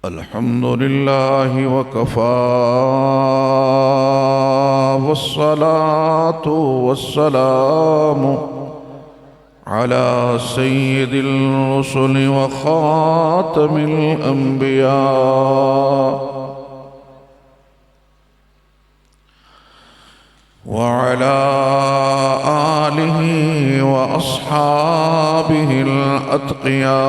अल्हम्दुलिल्लाह वकफ़ा वस्सलातु वस्सलामु अला सय्यिदिल रुसुलि व ख़ातमिल अंबिया व अला आलिहि व अस्हाबिहिल अत्क़िया।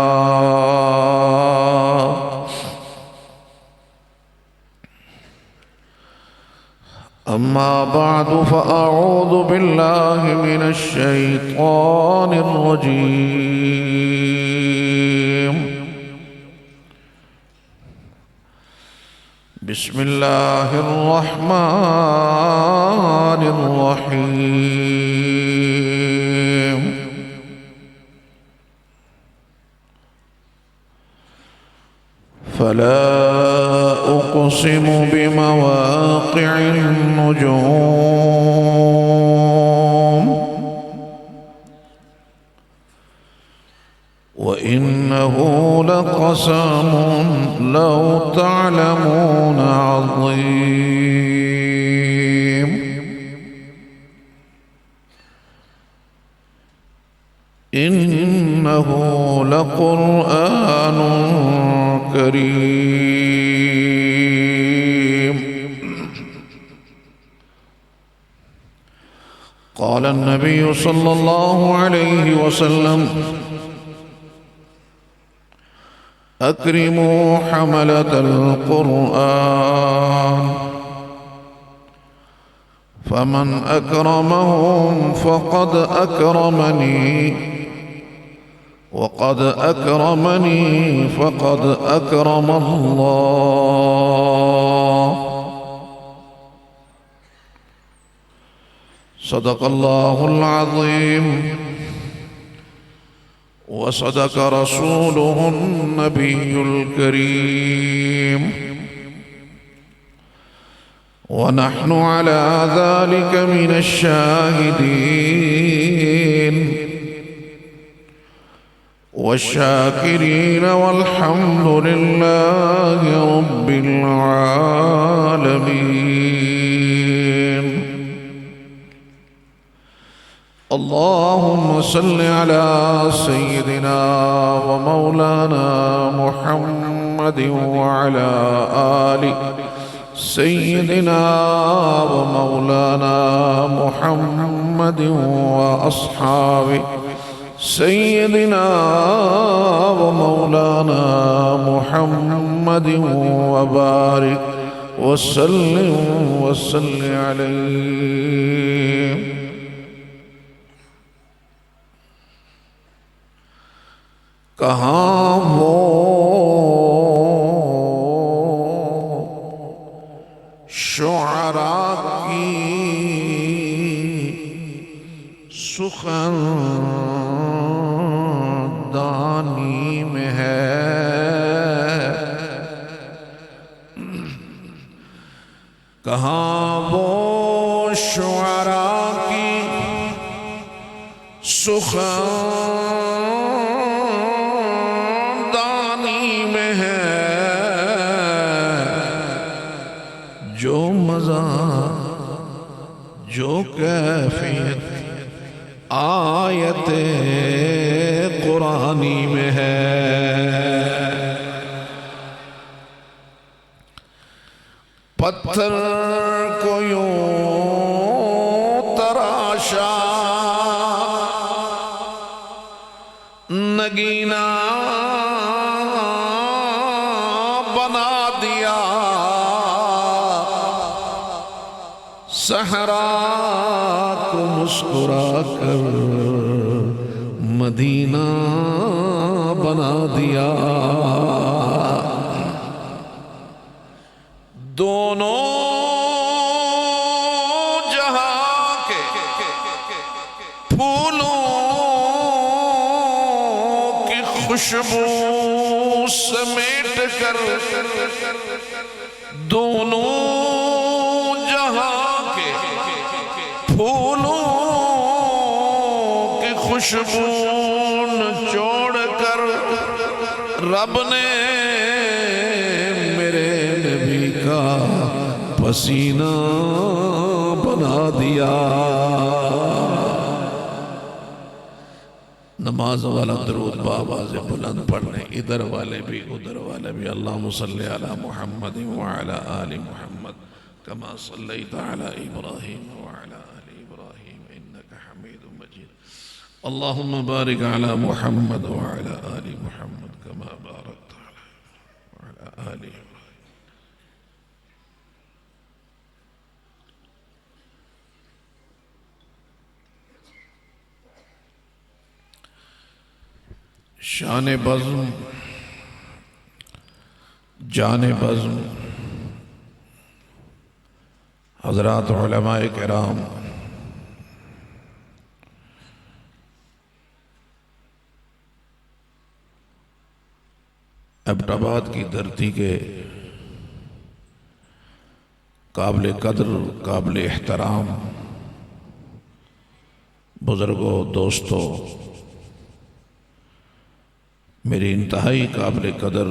अम्मा बादु फ़अऊज़ु बिल्लाहि मिनश शैतानिर रजीम। बिस्मिल्लाहिर रहमानिर रहीम। फला उक़सिमु बिमवाक़िअन नुजूम व इन्नहु लक़समुन लौ तअलमून अज़ीम। इन्नहु लक़ुरआनुन करीम। क़ाल अन्नबी सल्लल्लाहु अलैहि वसल्लम अक्रिमू हमलतल क़ुरआन फमन अक्रमहुम फ़क़द अक्रमनी वक़द अक्रमनी फ़क़द अक्रमल्लाह। सदक़ल्लाहुल अज़ीम व सदक़ रसूलुहुन नबियुल करीम व नहनु अला ज़ालिक मिनश शाहिदीन वश्शाकिरीन वल्हम्दुलिल्लाहि रब्बिल आलमीन। अल्लाहुम्मा सल्लि अला सय्यिदिना व मौलाना मुहम्मदिन व अला आलि सय्यिदिना व मौलाना मुहम्मदिन व अस्हाबि सय्यिदिना व मौलाना मुहम्मदिन व बारिक व सल्लि अलैहि। कहाँ वो शुअरा की सुख़नदानी में है, कहाँ वो शुअरा की सुख़नदानी में है, जो मज़ा जो कैफियत आयते कुरानी में है। पत्थर को यूं तराशा नगीना बना दिया, सहरा को मुस्कुरा कर मदीना बना दिया। दोनों जहां के फूलों की खुशबू समेट कर, दोनों जहां के फूलों की खुशबू निचोड़ कर रब ने मेरे नबी का पसीना बना दिया। नमाज वाला दरूद बाबा से बुलंद पढ़ने, इधर वाले भी उधर वाले भी। अल्लाहुम्मा सल्ली अला मुहम्मद व अला आलि मुहम्मद कमा सल्लैता अला इब्राहीम व अला आलि इब्राहीम इन्नका हमीदुम मजीद। अल्लाहुम्मा बारिक अला मुहम्मद व अला आलि मुहम्मद कमा बारकता अला आलि इब्राहीम। शान बज़्म, जान बज़्म, हज़रात उलमाए किराम, एबटाबाद की धरती के काबिल कदर, काबिल एहतराम बुज़ुर्गों, दोस्तों, मेरी इंतहाई काबिल कदर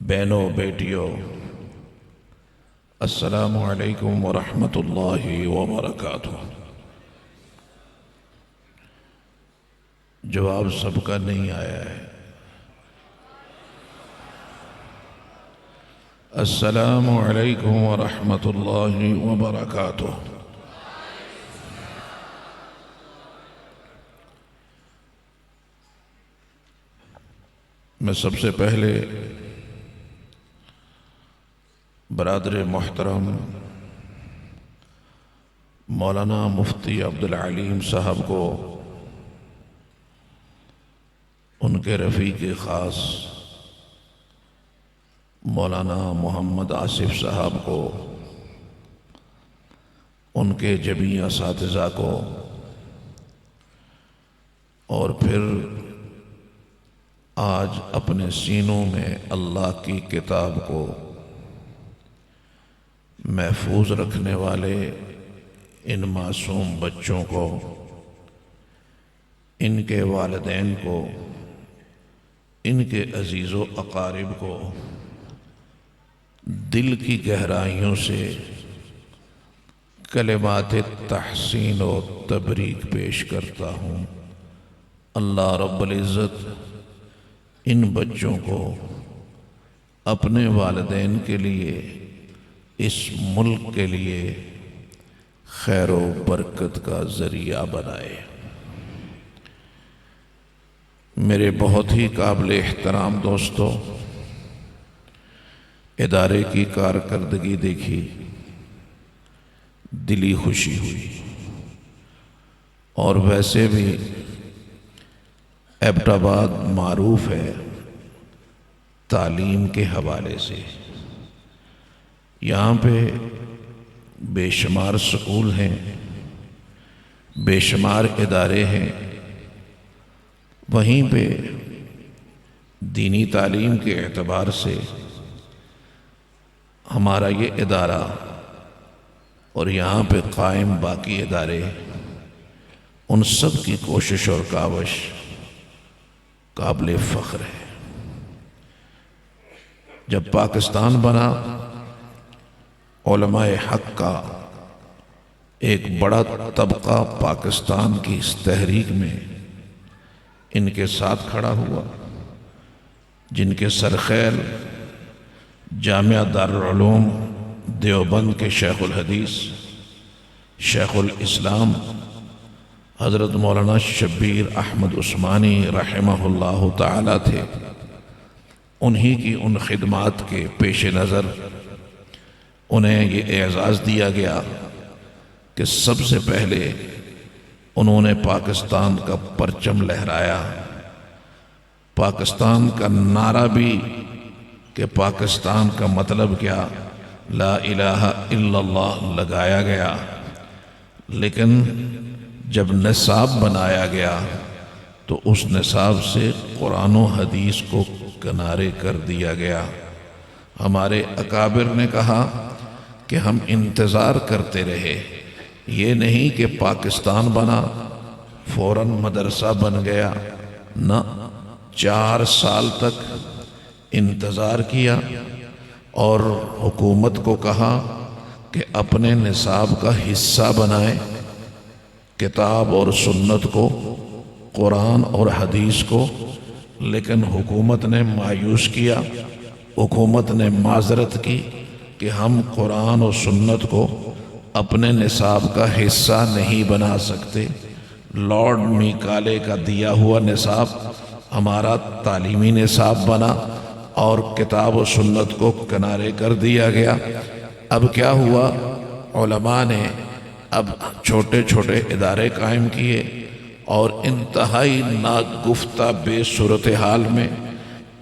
बहनों, बेटियों, अस्सलामु अलैकुम व रहमतुल्लाहि व बरकातुहू। जवाब सबका नहीं आया है। अस्सलामु अलैकुम व रहमतुल्लाहि व बरकातुहू। मैं सबसे पहले बरादर मोहतरम मौलाना मुफ्ती अब्दुल अलीम साहब को, उनके रफ़ीक़ ख़ास मौलाना मोहम्मद आसिफ साहब को, उनके जमी असातिज़ा को, और फिर आज अपने सीनों में अल्लाह की किताब को महफूज रखने वाले इन मासूम बच्चों को, इनके वालिदैन को, इनके अजीज़ो अकारिब को दिल की गहराइयों से कलिमात तहसीन और तबरीक पेश करता हूँ। अल्लाह रब्बुल इज़्ज़त इन बच्चों को अपने वालिदैन के लिए, इस मुल्क के लिए खैर व बरकत का ज़रिया बनाए। मेरे बहुत ही काबिल एहतराम दोस्तों, इदारे की कारकर्दगी देखी, दिली खुशी हुई। और वैसे भी एबटाबाद मारूफ है तालीम के हवाले से। यहाँ पे बेशुमार स्कूल हैं, बेशुमार इदारे हैं। वहीं पे दीनी तालीम के एतबार से हमारा ये इदारा और यहाँ पे कायम बाकी इदारे, उन सब की कोशिश और कावश काबिल फ़ख्र है। जब पाकिस्तान बना, उलमाए हक़ का एक बड़ा तबका पाकिस्तान की इस तहरीक में इनके साथ खड़ा हुआ, जिनके सरखैल जामिया दारुल उलूम देवबंद के शेखुल हदीस, शेखुल इस्लाम हज़रत मौलाना शब्बीर अहमद उस्मानी रहमहुल्लाह ताला थे। उन्हीं की उन खिदमात के पेश नज़र उन्हें ये एज़ाज़ दिया गया कि सबसे पहले उन्होंने पाकिस्तान का परचम लहराया। पाकिस्तान का नारा भी कि पाकिस्तान का मतलब क्या, ला इलाहा इल्लल्लाह लगाया गया। लेकिन जब निसाब बनाया गया तो उस निसाब से कुरान व हदीस को किनारे कर दिया गया। हमारे अकाबिर ने कहा कि हम इंतज़ार करते रहे, ये नहीं कि पाकिस्तान बना फौरन मदरसा बन गया ना, 4 साल तक इंतज़ार किया और हुकूमत को कहा कि अपने निसाब का हिस्सा बनाए किताब और सुन्नत को, कुरान और हदीस को। लेकिन हुकूमत ने मायूस किया, हुकूमत ने माजरत की कि हम कुरान और सुन्नत को अपने निसाब का हिस्सा नहीं बना सकते। लॉर्ड मिकाले का दिया हुआ निसाब हमारा तालीमी निसाब बना और किताब और सुन्नत को किनारे कर दिया गया। अब क्या हुआ, उलमा ने अब छोटे छोटे इदारे कायम किए और इंतहाई नागुफ्ता बेसूरत हाल में,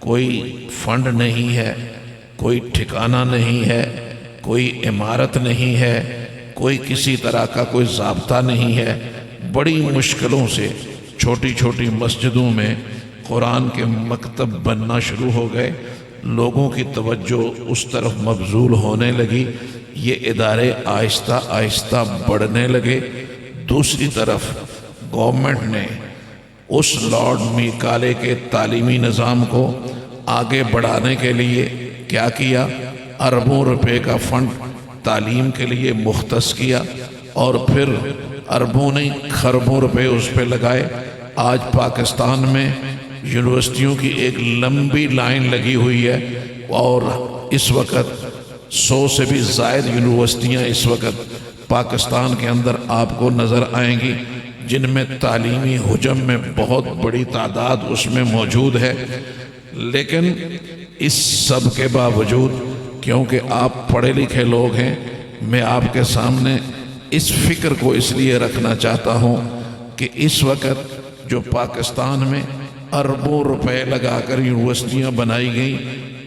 कोई फंड नहीं है, कोई ठिकाना नहीं है, कोई इमारत नहीं है, कोई किसी तरह का कोई ज़ाब्ता नहीं है। बड़ी मुश्किलों से छोटी छोटी मस्जिदों में कुरान के मकतब बनना शुरू हो गए। लोगों की तवज्जो उस तरफ मबजूल होने लगी, ये इदारे आहिस्ता आहिस्ता बढ़ने लगे। दूसरी तरफ गवर्नमेंट ने उस लॉर्ड मिकाले के तालीमी निज़ाम को आगे बढ़ाने के लिए क्या किया, अरबों रुपए का फंड तालीम के लिए मुख्तस किया और फिर अरबों नहीं खरबों रुपए उस पर लगाए। आज पाकिस्तान में यूनिवर्सिटियों की एक लंबी लाइन लगी हुई है और इस वक्त 100 से भी ज़ायद यूनिवर्सिटियाँ इस वक्त पाकिस्तान के अंदर आपको नज़र आएंगी, जिनमें तालीमी हुजम में बहुत बड़ी तादाद उसमें मौजूद है। लेकिन इस सब के बावजूद, क्योंकि आप पढ़े लिखे लोग हैं, मैं आपके सामने इस फिक्र को इसलिए रखना चाहता हूँ कि इस वक्त जो पाकिस्तान में अरबों रुपए लगाकर यूनिवर्सिटियाँ बनाई गई,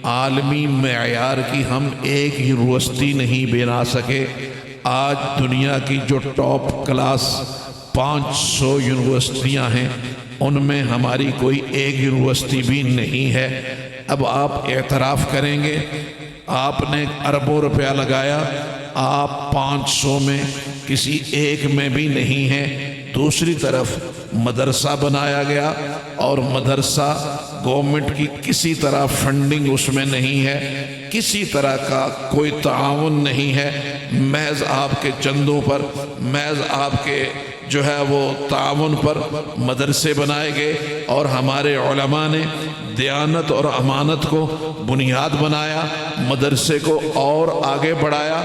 आलमी मेयार की हम एक यूनिवर्सिटी नहीं बना सके। आज दुनिया की जो टॉप क्लास 500 यूनिवर्सिटियाँ हैं, उनमें हमारी कोई एक यूनिवर्सिटी भी नहीं है। अब आप एतराफ़ करेंगे, आपने अरबों रुपया लगाया, आप 500 में किसी एक में भी नहीं है। दूसरी तरफ मदरसा बनाया गया और मदरसा गवर्नमेंट की किसी तरह फंडिंग उसमें नहीं है, किसी तरह का कोई ताउन नहीं है। महज आपके चंदों पर, महज आपके जो है वो ताउन पर मदरसे बनाए गए और हमारे उलमा ने दयानत और अमानत को बुनियाद बनाया, मदरसे को और आगे बढ़ाया।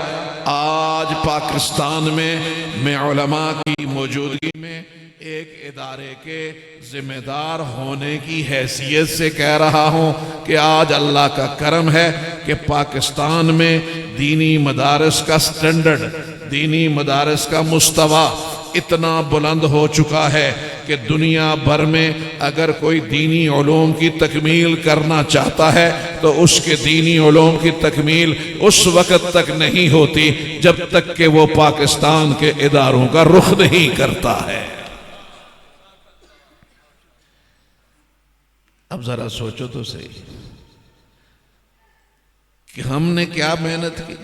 आज पाकिस्तान में मैं उलमा की मौजूदगी में एक इदारे के जिम्मेदार होने की हैसियत से कह रहा हूँ कि आज अल्लाह का करम है कि पाकिस्तान में दीनी मदारस का स्टैंडर्ड, दीनी मदारस का मुस्तवा इतना बुलंद हो चुका है कि दुनिया भर में अगर कोई दीनी उलूम की तकमील करना चाहता है तो उसके दीनी उलूम की तकमील उस वक़्त तक नहीं होती जब तक कि वो पाकिस्तान के इदारों का रुख नहीं करता है। अब जरा सोचो तो सही कि हमने क्या मेहनत की,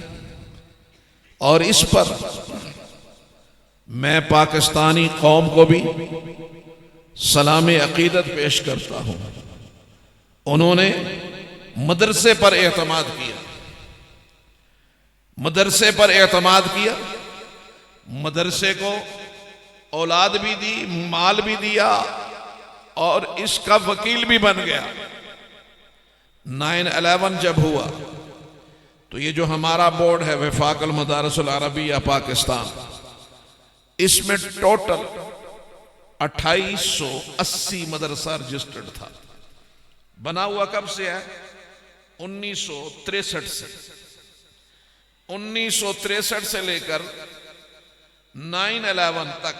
और इस पर मैं पाकिस्तानी कौम को भी सलाम अकीदत पेश करता हूं। उन्होंने मदरसे पर एतमाद किया, मदरसे पर एतमाद किया, मदरसे को औलाद भी दी, माल भी दिया और इसका वकील भी बन गया। 9/11 जब हुआ तो ये जो हमारा बोर्ड है वफाकुल मदारिसुल अरबिया पाकिस्तान, इसमें टोटल 2880 मदरसा रजिस्टर्ड था। बना हुआ कब से है? 1963 से। 1963 से लेकर 9/11 तक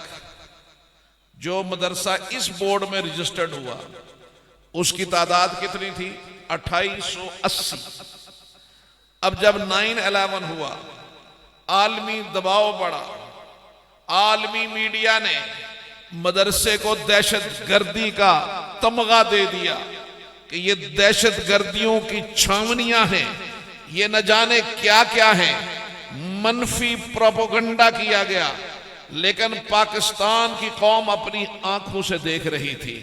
जो मदरसा इस बोर्ड में रजिस्टर्ड हुआ उसकी तादाद कितनी थी? 2880। अब जब 9/11 हुआ, आलमी दबाव बढ़ा, आलमी मीडिया ने मदरसे को दहशत गर्दी का तमगा दे दिया कि ये दहशत गर्दियों की छावनियां हैं, ये न जाने क्या क्या है। मनफी प्रोपेगेंडा किया गया, लेकिन पाकिस्तान की कौम अपनी आंखों से देख रही थी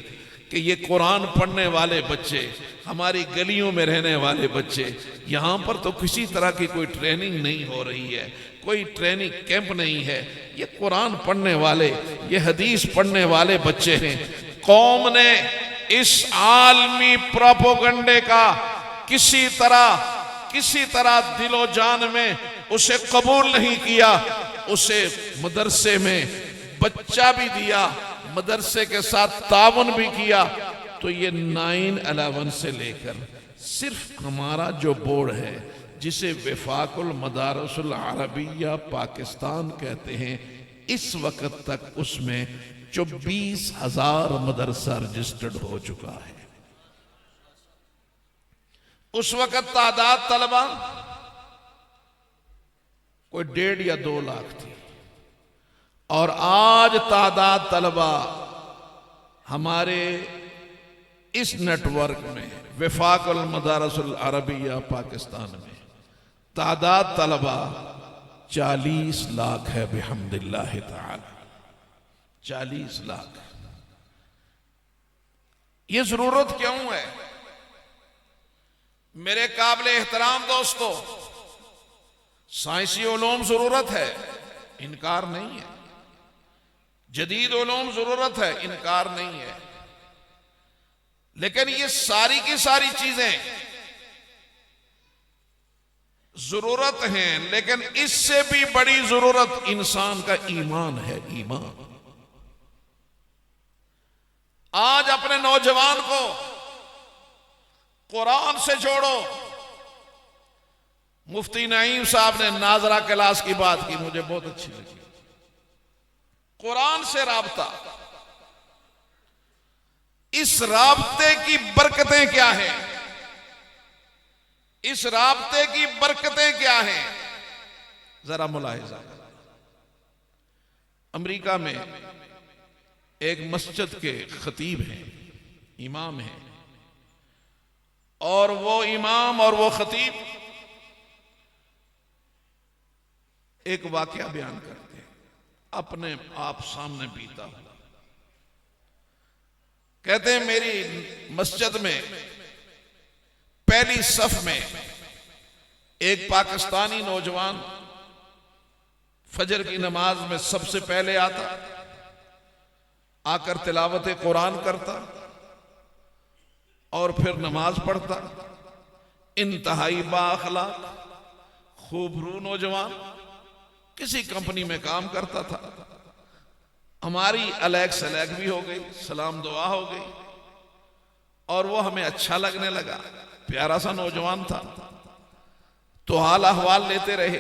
कि ये कुरान पढ़ने वाले बच्चे, हमारी गलियों में रहने वाले बच्चे, यहाँ पर तो किसी तरह की कोई ट्रेनिंग नहीं हो रही है, कोई ट्रेनिंग कैंप नहीं है, ये कुरान पढ़ने वाले, ये हदीस पढ़ने वाले बच्चे हैं। कौम ने इस आलमी प्रोपोगंडे का किसी तरह दिलो जान में उसे कबूल नहीं किया। उसे मदरसे में बच्चा भी दिया, मदरसे के साथ तावन भी किया। तो ये 9/11 से लेकर सिर्फ हमारा जो बोर्ड है, जिसे वफाकुल मदारसुल अरबिया पाकिस्तान कहते हैं, इस वक्त तक उसमें 24,000 मदरसा रजिस्टर्ड हो चुका है। उस वक्त तादाद तलबा कोई 1.5 या 2 लाख थी, और आज तादाद तलबा हमारे इस नेटवर्क में वफाकुल मदारसुल अरबिया पाकिस्तान में तादाद तलबा 40 लाख है बिहम्दिल्लाह ताला। 40 लाख। ये जरूरत क्यों है मेरे काबिले एहतराम दोस्तों? साइंसी उलूम जरूरत है, इनकार नहीं है। जदीद उलूम जरूरत है, इनकार नहीं है। लेकिन ये सारी की सारी चीजें जरूरत हैं, लेकिन इससे भी बड़ी जरूरत इंसान का ईमान है। ईमान। आज अपने नौजवान को कुरान से जोड़ो। मुफ्ती नईम साहब ने नाजरा क्लास की बात की, मुझे बहुत अच्छी लगी। कुरान से राबता, इस राबते की बरकतें क्या हैं? इस राबते की बरकतें क्या हैं? जरा मुलाहिजा। अमेरिका में एक मस्जिद के खतीब हैं, इमाम हैं, और वो इमाम और वो खतीब एक वाकया बयान करते हैं अपने आप सामने बीता हुआ। कहते हैं मेरी मस्जिद में पहली सफ में एक पाकिस्तानी नौजवान फजर की नमाज में सबसे पहले आता, आकर तिलावत कुरान करता और फिर नमाज पढ़ता। इंतहाई बाअखलाक खूबरू नौजवान, किसी कंपनी में काम करता था। हमारी अलैक सलैक भी हो गई, सलाम दुआ हो गई, और वो हमें अच्छा लगने लगा। प्यारा सा नौजवान था। तो हाल अहवाल लेते रहे।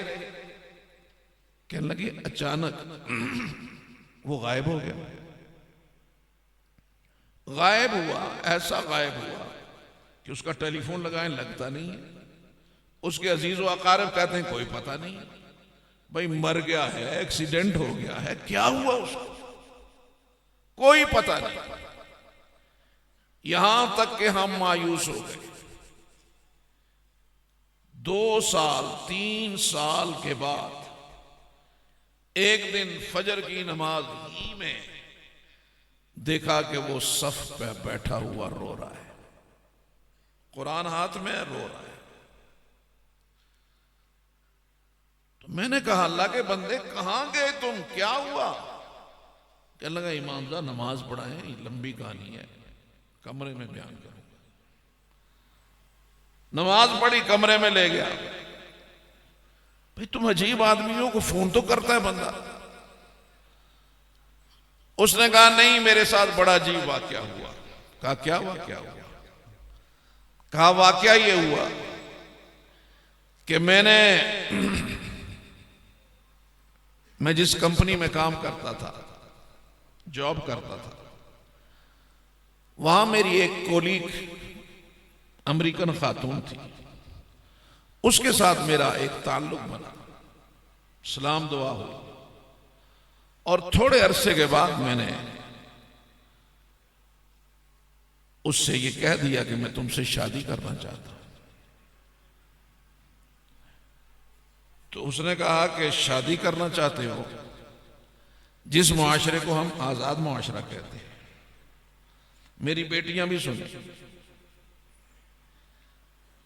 कहने लगे अचानक वो गायब हो गया। गायब हुआ, ऐसा गायब हुआ कि उसका टेलीफोन लगाएं लगता नहीं है। उसके अजीज व अकारिब कहते हैं कोई पता नहीं, भाई मर गया है, एक्सीडेंट हो गया है, क्या हुआ उसको, कोई पता नहीं। यहां तक कि हम मायूस हो गए। 2 साल 3 साल के बाद एक दिन फजर की नमाज ही में देखा कि वो सफ पे बैठा हुआ रो रहा है, कुरान हाथ में रो रहा है। तो मैंने कहा अल्लाह के बंदे कहां गए तुम, क्या हुआ? कहने लगा इमाम साहब नमाज पढ़ाएं, लंबी कहानी है, कमरे में बयान करूंगा। नमाज पढ़ी, कमरे में ले गया। भाई तुम अजीब आदमी हो, को फोन तो करता है बंदा। उसने कहा नहीं, मेरे साथ बड़ा अजीब वाकया हुआ। कहा क्या वाकया हुआ? कहा वाकया ये हुआ कि मैं जिस कंपनी में काम करता था, जॉब करता था, वहां मेरी एक कोलीग अमेरिकन खातून थी। उसके साथ मेरा एक ताल्लुक बना, सलाम दुआ हुई, और थोड़े अरसे के बाद मैंने उससे ये कह दिया कि मैं तुमसे शादी करना चाहता हूं। तो उसने कहा कि शादी करना चाहते हो? जिस मुआशरे को हम आजाद मुआशरा कहते हैं। मेरी बेटियां भी सुने,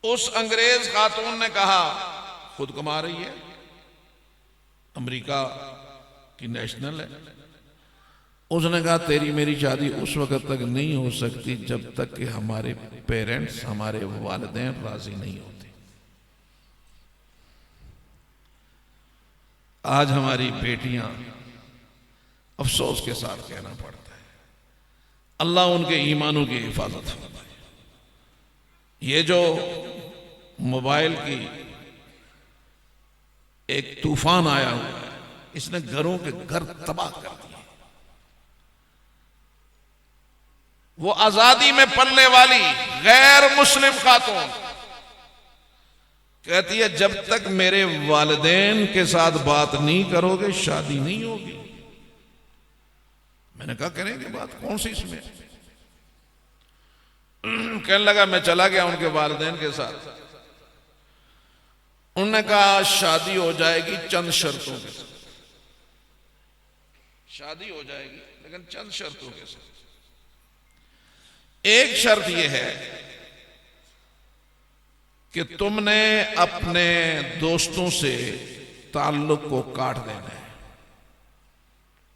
उस अंग्रेज खातून ने कहा, खुद कमा रही है, अमेरिका की नेशनल है, उसने कहा तेरी मेरी शादी उस वक्त तक नहीं हो सकती जब तक कि हमारे पेरेंट्स, हमारे वालिदैन राजी नहीं होते। आज हमारी बेटियां, अफसोस के साथ कहना पड़ता है, अल्लाह उनके ईमानों की हिफाजत फरमाए। ये जो मोबाइल की एक तूफान आया हुआ है, इसने घरों के घर तबाह कर दिए। वो आजादी में पलने वाली गैर मुस्लिम खातून कहती है जब तक मेरे वालिदैन के साथ बात नहीं करोगे शादी नहीं होगी। मैंने कहा करेंगे बात, कौन सी इसमें। कहने लगा मैं चला गया उनके वालिदैन के साथ, उन्होंने कहा शादी हो जाएगी चंद शर्तों के साथ, शादी हो जाएगी लेकिन चंद शर्तों के साथ। एक शर्त यह है कि तुमने अपने दोस्तों से ताल्लुक को काट देना है,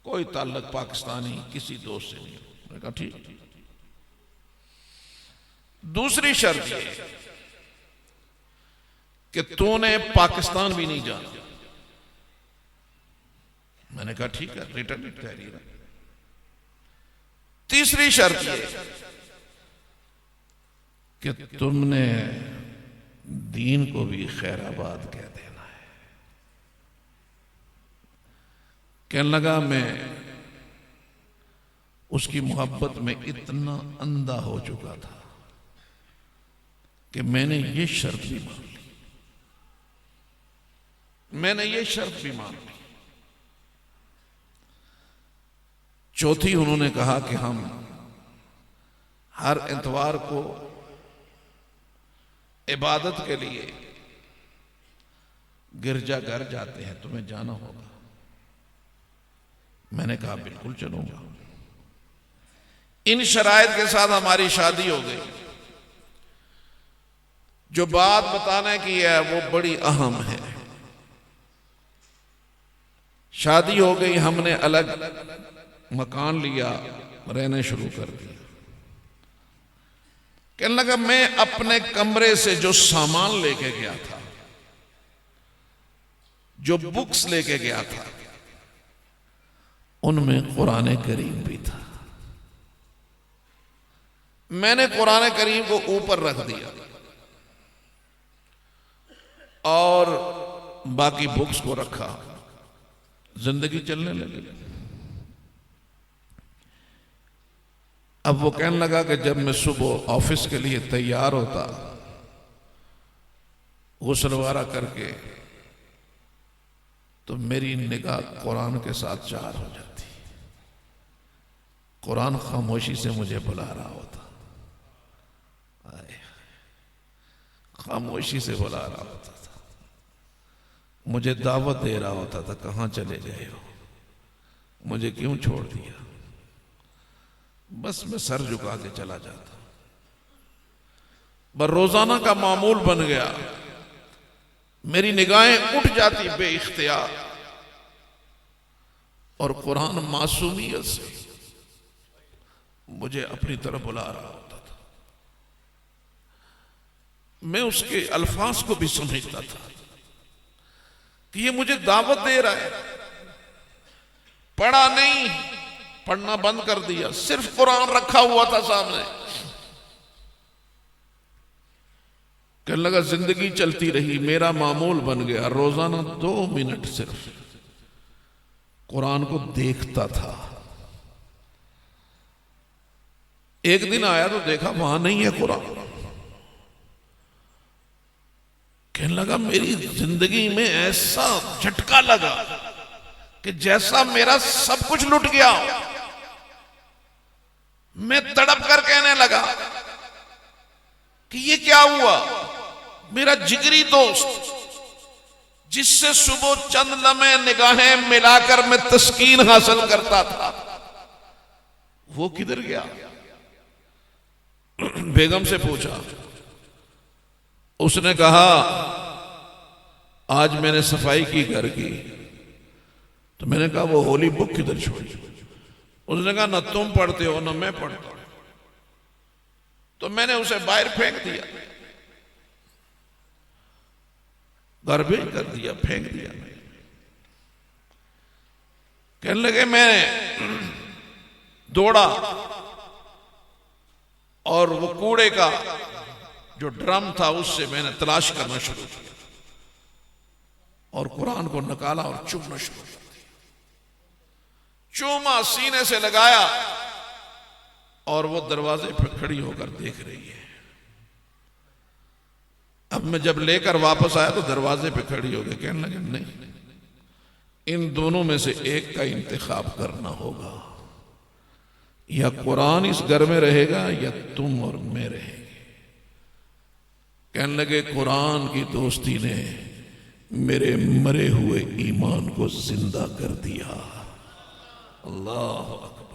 कोई ताल्लुक पाकिस्तानी किसी दोस्त से नहीं। मैंने कहा ठीक। दूसरी शर्त यह कि तूने पाकिस्तान भी नहीं जाना। मैंने कहा ठीक है, रिटर्न तहरीर। तीसरी शर्त यह कि तुमने दीन को भी खैराबाद कह देना है। कहने लगा मैं उसकी मोहब्बत में इतना अंधा हो चुका था कि मैंने ये शर्त भी मान ली, मैंने ये शर्त भी मान ली। चौथी उन्होंने कहा कि हम हर इतवार को इबादत के लिए गिरजाघर जाते हैं, तुम्हें जाना होगा। मैंने कहा बिल्कुल चलूंगा। इन शराइत के साथ हमारी शादी हो गई। जो बात बताने की है वो बड़ी अहम है। शादी हो गई, हमने अलग मकान लिया, रहने शुरू कर दिया। कहने लगा मैं अपने कमरे से जो सामान लेके गया था, जो बुक्स लेके गया था, उनमें कुरान करीम भी था। मैंने कुरान करीम को ऊपर रख दिया और बाकी बुक्स को रखा। जिंदगी चलने लगी। अब वो कहने लगा कि जब मैं सुबह ऑफिस के लिए तैयार होता, गुस्ल वगैरह करके, तो मेरी निगाह कुरान के साथ चार हो जाती। कुरान खामोशी से मुझे बुला रहा होता, खामोशी से बुला रहा होता था, मुझे दावत दे रहा होता था, कहां चले गए हो, मुझे क्यों छोड़ दिया। बस मैं सर झुका के चला जाता। पर रोजाना का मामूल बन गया, मेरी निगाहें उठ जाती बेइख्तियार और कुरान मासूमियत से मुझे अपनी तरफ बुला रहा होता था। मैं उसके अल्फाज को भी समझता था कि ये मुझे दावत दे रहा है। पढ़ा नहीं, पढ़ना बंद कर दिया, सिर्फ कुरान रखा हुआ था सामने। कहने लगा जिंदगी चलती रही, मेरा मामूल बन गया, रोजाना 2 मिनट सिर्फ कुरान को देखता था। एक दिन आया तो देखा वहां नहीं है कुरान। कहने लगा मेरी जिंदगी में ऐसा झटका लगा कि जैसा मेरा सब कुछ लुट गया। मैं तड़प कर कहने लगा कि ये क्या हुआ। मेरा जिगरी दोस्त जिससे सुबह चंद लम्हे निगाहें मिलाकर मैं तस्कीन हासिल करता था, वो किधर गया? बेगम से पूछा, उसने कहा आज मैंने सफाई की घर की। तो मैंने कहा वो होली बुक किधर छोड़ी? उसने कहा ना तुम पढ़ते हो ना मैं पढ़ता हूं। तो मैंने उसे बाहर फेंक दिया, गार्बेज कर दिया, फेंक दिया। कहने लगे मैं दौड़ा और वो कूड़े का जो ड्रम था उससे मैंने तलाश करना शुरू किया और कुरान को निकाला और चूमना शुरू कर दिया। चूमा, सीने से लगाया और वो दरवाजे पर खड़ी होकर देख रही है। अब मैं जब लेकर वापस आया तो दरवाजे पे खड़ी हो गई। कहने लगे नहीं, इन दोनों में से एक का इंतखाब करना होगा, या कुरान इस घर में रहेगा या तुम और मैं रहेंगे। कहने लगे कुरान की दोस्ती ने मेरे मरे हुए ईमान को जिंदा कर दिया। अल्लाह अकबर।